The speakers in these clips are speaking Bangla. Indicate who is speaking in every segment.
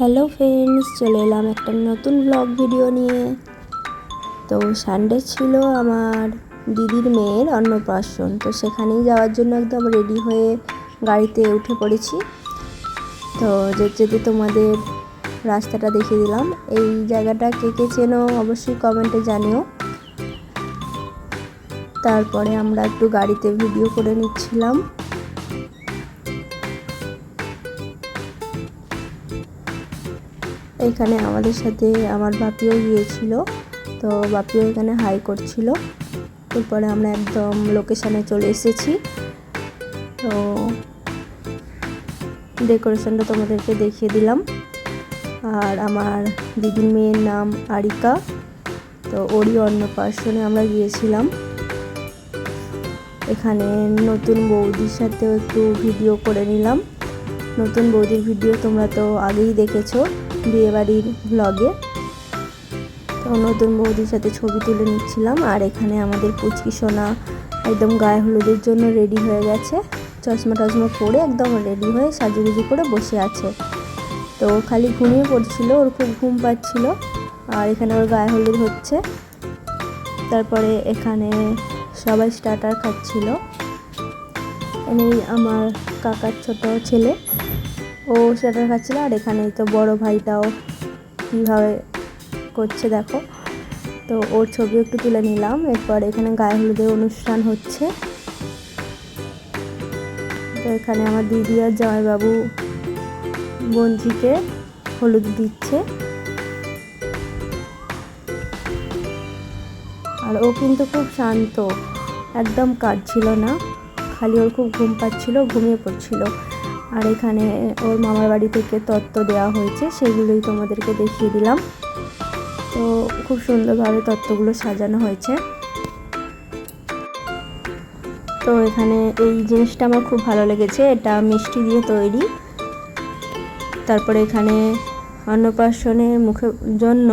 Speaker 1: হ্যালো ফ্রেন্ডস, চলে এলাম একটা নতুন ব্লগ ভিডিও নিয়ে। তো সানডে ছিল আমার দিদির মেয়ের অন্নপ্রাশন, তো সেখানেই যাওয়ার জন্য একদম রেডি হয়ে গাড়িতে উঠে পড়েছি। তো যেতে যেতে তোমাদের রাস্তাটা দেখিয়ে দিলাম। এই জায়গাটা কে কে চেনো অবশ্যই কমেন্টে জানিও। তারপরে আমরা একটু গাড়িতে ভিডিও করে নিচ্ছিলাম। এখানে আমাদের সাথে আমার বাপিও গিয়েছিল, তো বাপিও এখানে হাই করছিল। এরপরে আমরা একদম লোকেশানে চলে এসেছি। তো ডেকোরেশনটা তোমাদেরকে দেখিয়ে দিলাম। আর আমার দিদির মেয়ের নাম আরিকা, তো ওরই অন্নপ্রাশনে আমরা গিয়েছিলাম। এখানে নতুন বৌদির সাথেও একটু ভিডিও করে নিলাম। নতুন বৌদির ভিডিও তোমরা তো আগেই দেখেছো বিয়েবাড়ির ব্লগে। তো নতুন বৌদির সাথে ছবি তুলে নিচ্ছিলাম। আর এখানে আমাদের পুচকি সোনা একদম গায়ে হলুদের জন্য রেডি হয়ে গেছে, চশমা টশমা পরে একদম রেডি হয়ে সাজুগুজু করে বসে আছে। তো খালি ঘুমিয়ে পড়ছিল, ওর খুব ঘুম পাচ্ছিল। আর এখানে ওর গায়ে হলুদ হচ্ছে। তারপরে এখানে সবাই স্টার্টার খাচ্ছিল। এনেই আমার কাকার ছোট ছেলে, ও স্টার্টার খাচ্ছিল। আর এখানে তো বড় ভাইটাও কীভাবে করছে দেখো। তো ওর ছবি একটু তুলে নিলাম। এরপর এখানে গায়ে হলুদের অনুষ্ঠান হচ্ছে। তো এখানে আমার দিদি আর জামাইবাবু বোনঝিকে হলুদ দিচ্ছে। আর ও কিন্তু খুব শান্ত, একদম কাঁদছিল না, খালি ওর খুব ঘুম পাচ্ছিল, ঘুমিয়ে পড়ছিল। আর এখানে ওর মামার বাড়ি থেকে তত্ত্ব দেওয়া হয়েছে, সেগুলোই তোমাদেরকে দেখিয়ে দিলাম। তো খুব সুন্দরভাবে তত্ত্বগুলো সাজানো হয়েছে। তো এখানে এই জিনিসটা আমার খুব ভালো লেগেছে, এটা মিষ্টি দিয়ে তৈরি। তারপরে এখানে অন্নপ্রাশনের মুখের জন্য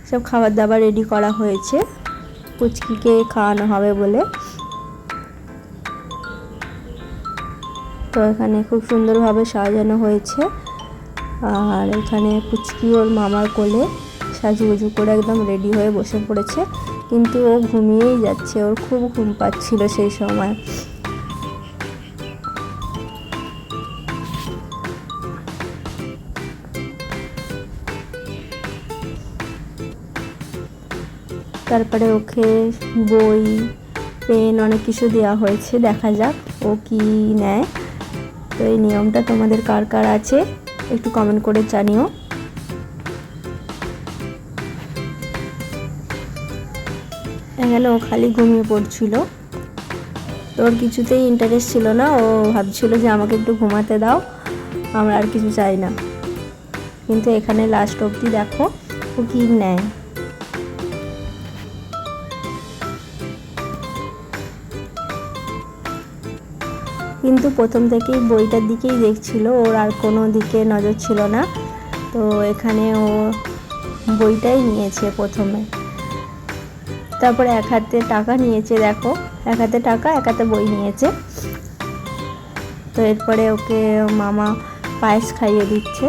Speaker 1: সব খাবার দাবার রেডি করা হয়েছে, পুচকিকে খাওয়ানো হবে বলে। তো এখানে খুব সুন্দরভাবে সাজানো হয়েছে। আর এখানে পুচকি ওর মামার কোলে সাজুগুজু করে একদম রেডি হয়ে বসে পড়েছে, কিন্তু ও ঘুমিয়েই যাচ্ছে, ওর খুব ঘুম পাচ্ছিল সেই সময়। তারপরে ওকে বই, পেন, অনেক কিছু দেওয়া হয়েছে, দেখা যাক ও কি নেয়। তো এই নিয়মটা তোমাদের কার কার আছে একটু কমেন্ট করে জানিও। এখানে ও খালি ঘুমিয়ে পড়ছিল, তোর কিছুতেই ইন্টারেস্ট ছিল না। ও ভাবছিল যে আমাকে একটু ঘুমাতে দাও, আমরা আর কিছু চাই না। কিন্তু এখানে লাস্ট অবধি দেখো ও কি নেয়। কিন্তু প্রথম থেকেই বইটার দিকেই দেখছিল, ওর আর কোনো দিকে নজর ছিল না। তো এখানে ও বইটাই নিয়েছে প্রথমে। তারপরে এক হাতে টাকা নিয়েছে, দেখো, এক হাতে টাকা এক হাতে বই নিয়েছে। তো এরপরে ওকে মামা পায়েস খাইয়ে দিচ্ছে।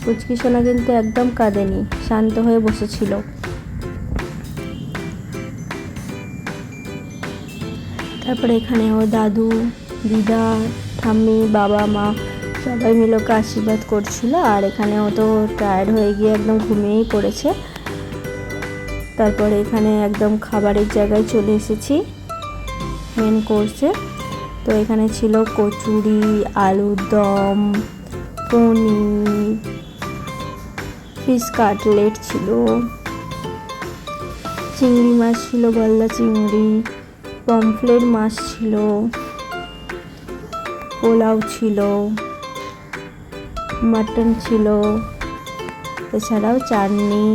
Speaker 1: পুচকি সোনা কিন্তু একদম কাঁদেনি, শান্ত হয়ে বসেছিল। তারপরে এখানে ও দাদু, দিদা, ঠাম্মি, বাবা, মা সবাই মিলে ওকে আশীর্বাদ করছিল। আর এখানে ও তো টায়ার্ড হয়ে গিয়ে একদম ঘুমিয়েই পড়েছে। তারপরে এখানে একদম খাবারের জায়গায় চলে এসেছি, মেন কোর্সে। তো এখানে ছিল কচুরি, আলুর দম, পনির, ফিশ কাটলেট ছিল, চিংড়ি মাছ ছিল, গলদা চিংড়ি, পমফ্লেট মাছ ছিল, পোলাও ছিল, মাটন ছিল, এছাড়াও চাটনি,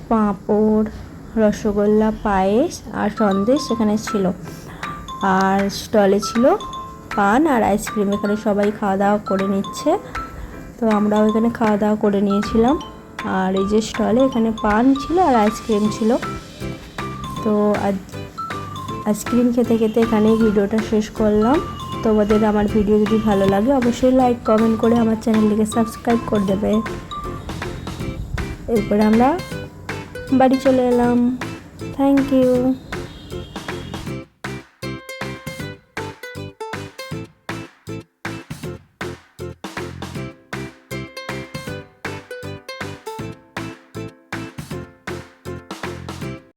Speaker 1: পাঁপড়, রসগোল্লা, পায়েস আর সন্দেশ এখানে ছিল। আর স্টলে ছিল পান আর আইসক্রিম। এখানে সবাই খাওয়া দাওয়া করে নিচ্ছে, তো আমরাও এখানে খাওয়া দাওয়া করে নিয়েছিলাম। আর এই যে স্টলে এখানে পান ছিল আর আইসক্রিম ছিল। তো আইসক্রিম খেতে খেতে এখানেই ভিডিওটা শেষ করলাম। তোমাদের আমার ভিডিও যদি ভালো লাগে অবশ্যই লাইক কমেন্ট করে আমার চ্যানেলটিকে সাবস্ক্রাইব করে দেবে। এরপরে আমরা বাড়ি চলে এলাম। Thank you.